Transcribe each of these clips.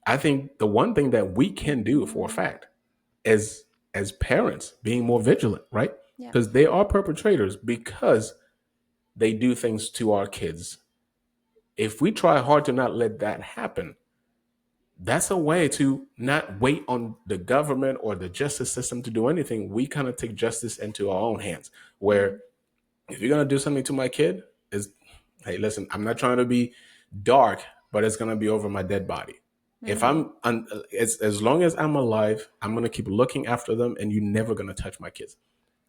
I think the one thing that we can do for a Mm-hmm. fact is, as parents, being more vigilant, right? Yeah. Because they are perpetrators, because they do things to our kids. If we try hard to not let that happen, that's a way to not wait on the government or the justice system to do anything. We kind of take justice into our own hands. Mm-hmm. Where if you're gonna do something to my kid, is, hey, listen, I'm not trying to be dark, but it's gonna be over my dead body. If Mm-hmm. as long as I'm alive, I'm gonna keep looking after them, and you're never gonna touch my kids.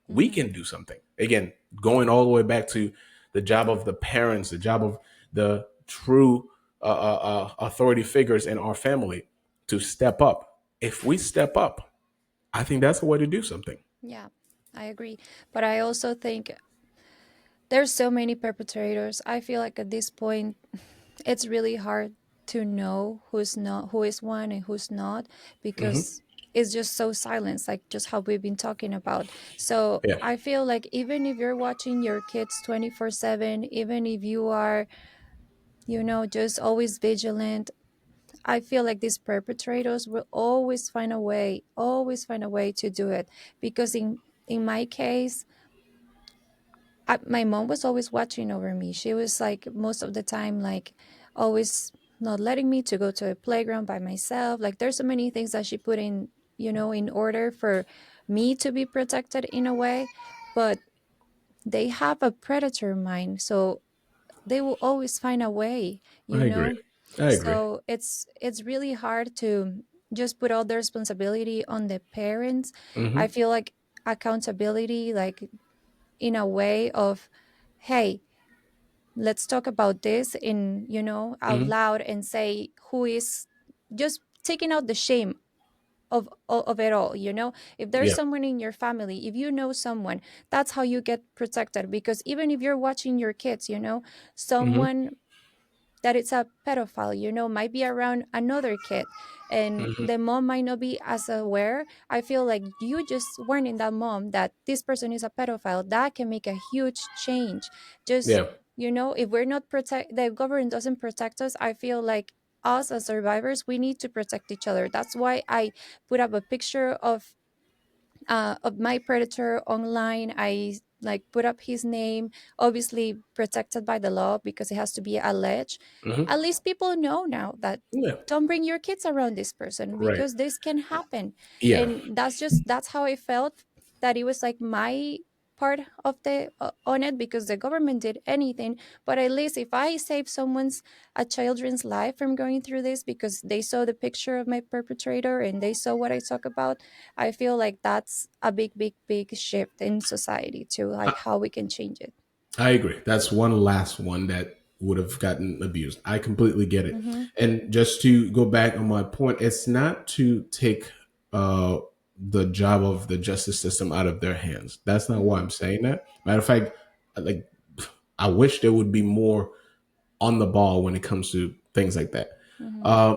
We Mm-hmm. can do something. Again, going all the way back to the job of the parents, the job of the true authority figures in our family to step up. If we step up, I think that's the way to do something. Yeah, I agree. But I also think there's so many perpetrators. I feel like at this point, it's really hard to know who is one and who's not, Hmm. because it's just so silenced, like just how we've been talking about. So Yeah, I feel like even if you're watching your kids 24/7, even if you are, just always vigilant, I feel like these perpetrators will always find a way to do it. Because in my case, my mom was always watching over me. She was like most of the time, like always not letting me to go to a playground by myself. Like there's so many things that she put in, in order for me to be protected in a way. But they have a predator mind, so they will always find a way, I you agree. know. I agree. So it's really hard to just put all the responsibility on the parents. I Hmm. feel like accountability, like in a way of, hey, let's talk about this in, out Hmm. loud, and say who is, just taking out the shame of it all. If there's Yeah. someone in your family, if you know someone, that's how you get protected. Because even if you're watching your kids, Hmm. someone that it's a pedophile, might be around another kid, and Hmm. the mom might not be as aware. I feel like you just warning that mom that this person is a pedophile, that can make a huge change. Just, Yeah. if we're not the government doesn't protect us, I feel like us as survivors, we need to protect each other. That's why I put up a picture of my predator online. I like put up his name, obviously protected by the law because it has to be alleged. Hmm. At least people know now that Yeah. don't bring your kids around this person, Right. because this can happen. Yeah. And that's how I felt, that it was like my part of the on it, because the government did anything. But at least if I save someone's a children's life from going through this, because they saw the picture of my perpetrator and they saw what I talk about, I feel like that's a big, big, big shift in society to like how we can change it. I agree. That's one last one that would have gotten abused. I completely get it. Mm-hmm. And just to go back on my point, it's not to take the job of the justice system out of their hands. That's not why Mm-hmm. I'm saying that. Matter of fact, like, I wish there would be more on the ball when it comes to things like that. Mm-hmm.